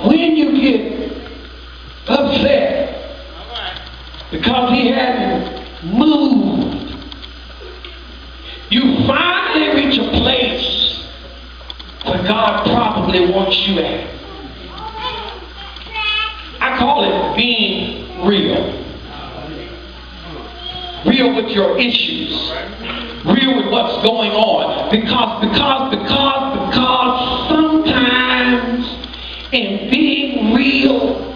when you get upset because he hadn't moved, you finally reach a place where God probably wants you at. I call it being real. Real with your issues. Real with what's going on. Because sometimes in being real,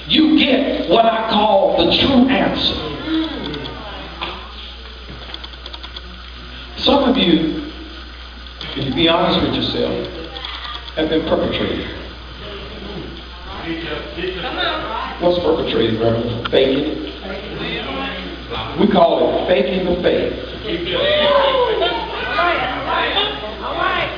you get what I call the true answer. Some of you, if you be honest with yourself, have been perpetrated. What's perpetrated, brother? Faking it. We call it faking the faith. All right.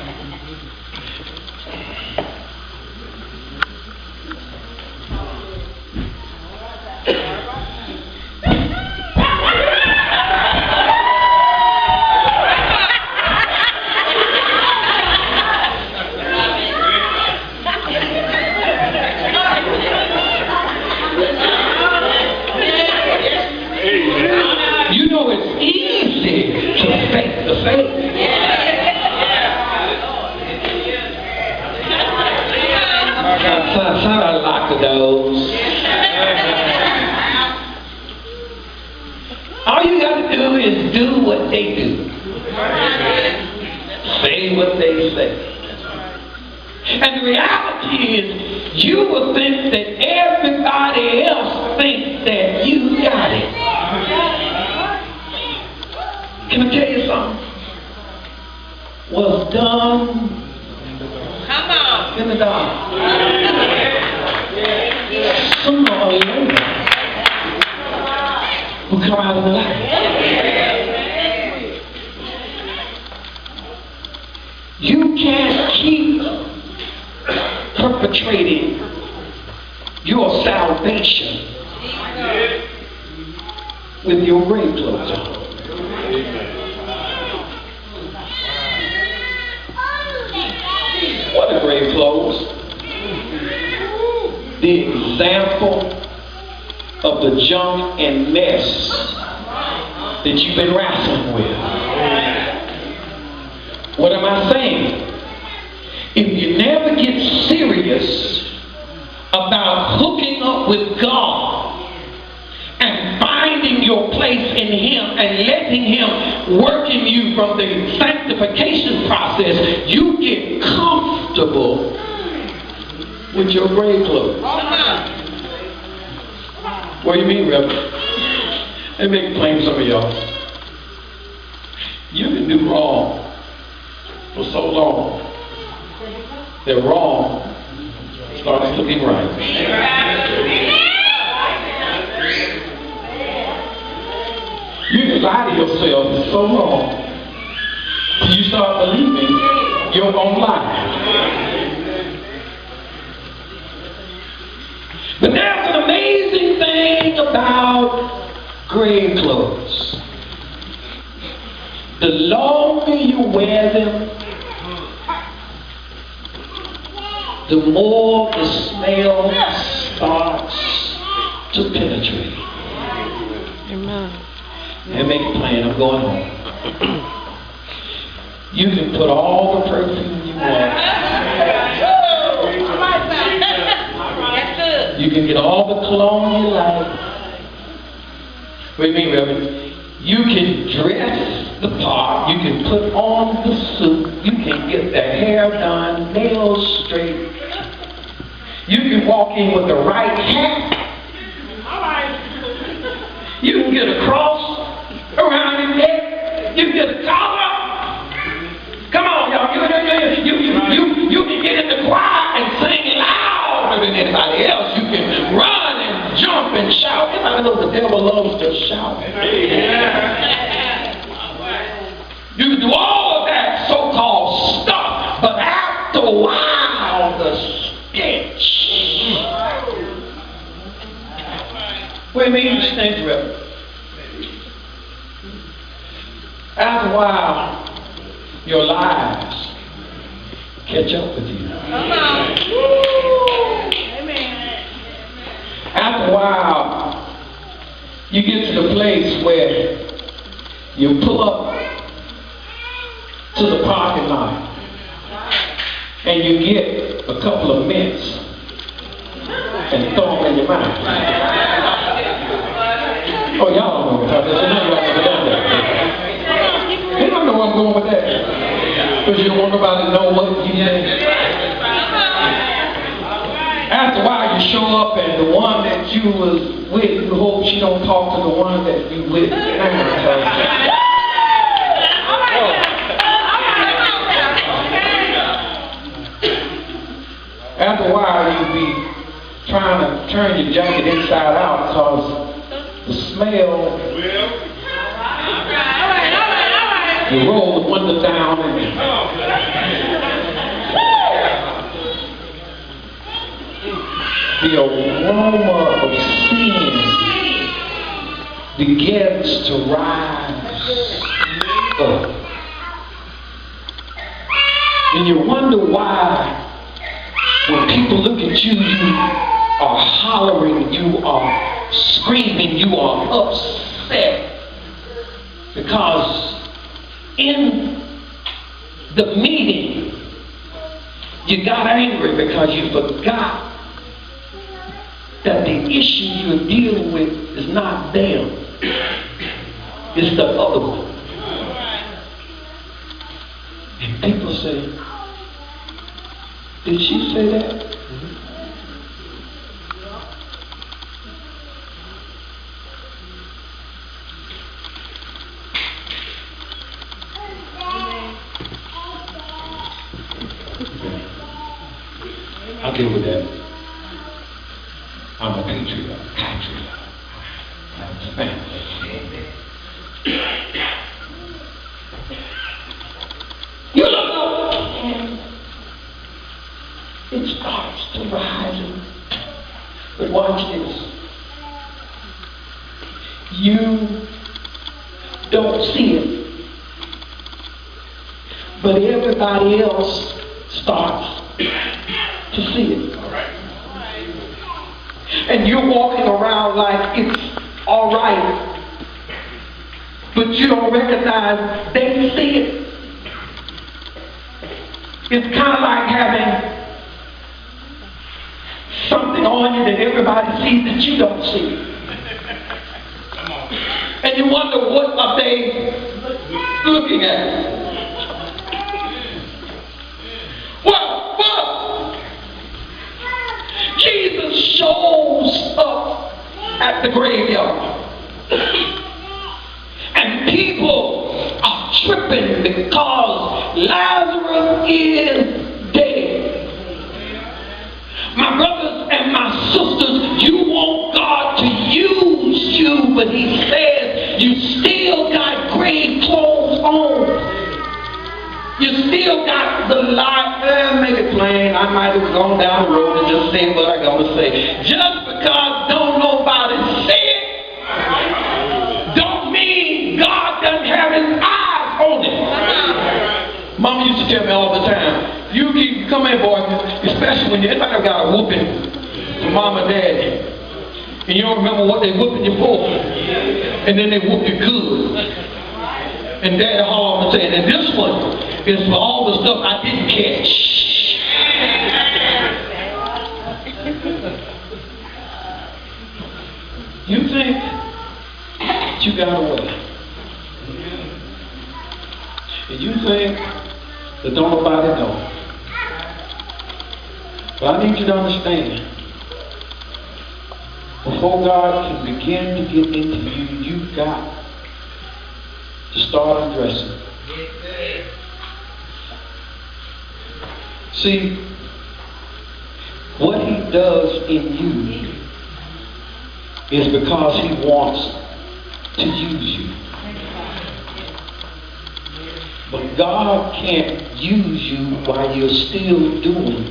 You know it's easy to fake the faith. Somebody lock the doors. All you got to do is do what they do. Say what they say. And the reality is, you will think that everybody else thinks that you got it. Can I tell you something? Was done in the dark. Sooner or later, will come out in the light. You can't keep perpetrating your salvation with your grave clothes on. What are grave clothes? The example of the junk and mess that you've been wrestling with. What am I saying? If you never get serious about hooking up with God and finding your place in Him and letting Him work in you from the sanctification process, you get comfortable with your grave clothes. What do you mean, Reverend? Let me make it plain to some of y'all. You can do wrong for so long that wrong starts looking right. You can lie to yourself so long till you start believing your own lie. But there's an amazing thing about grave clothes. The longer you wear them, the more the smell starts to penetrate. Amen. And make it plain, I'm going home. You can put all the perfume you want. You can get all the cologne you like. What do you mean, Reverend? You can dress the part. You can put on the suit. You can get the hair done, nails straight. You can walk in with the right hat. You can get a cross around your neck. You can get a collar. Come on, y'all. You can get in the choir and sing louder than anybody else. You can run and jump and shout. Everybody knows the devil loves to shout. You can do all of that so-called stuff, but after a while, the stench. What do you mean the stench, Reverend? After a while, your lives catch up with you. the place where you pull up to the parking lot and you get a couple of mints and throw them in your mouth. Oh, y'all don't know what I'm talking about. Y'all never done that. You don't know where I'm going with that. Because you don't want nobody to know what you did. After a while, you show up and the one that you was with, you hope she don't talk to the one that you with. After a while, you'll be trying to turn your jacket inside out because the smell, you roll the window down and the aroma of sin begins to rise up. And you wonder why when people look at you, you are hollering, you are screaming, you are upset. Because in the meeting, you got angry because you forgot that the issue you're dealing with is not them. It's the other one. And people say, did she say that? I'll deal with that. I'm a patriot. That's family. You look up and it starts to rise. But watch this. You don't see it. But everybody else starts to see it. And you're walking around like it's all right, but you don't recognize they see it. It's kind of like having something on you that everybody sees that you don't see. And you wonder, what are they looking at? Jesus shows up at the graveyard. And people are tripping because Lazarus is dead. My brothers and my sisters, you want God to use you, but he says you still got grave clothes on. You still got the life. Make it plain. I might have gone down the road and just say what I gotta say. Just because don't nobody see it, don't mean God doesn't have his eyes on it. Mama used to tell me all the time, you keep coming, boy, especially when anybody got a whooping from mom and daddy, and you don't remember what they whooping you for, and then they whoop you good. And daddy holler and saying, and this one is for all the stuff I didn't catch. You think that you got away. And you think that don't nobody know. But I need you to understand, before God can begin to get into you, you've got to start addressing. See, what he does in you is because he wants to use you. But God can't use you while you're still doing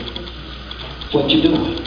what you're doing.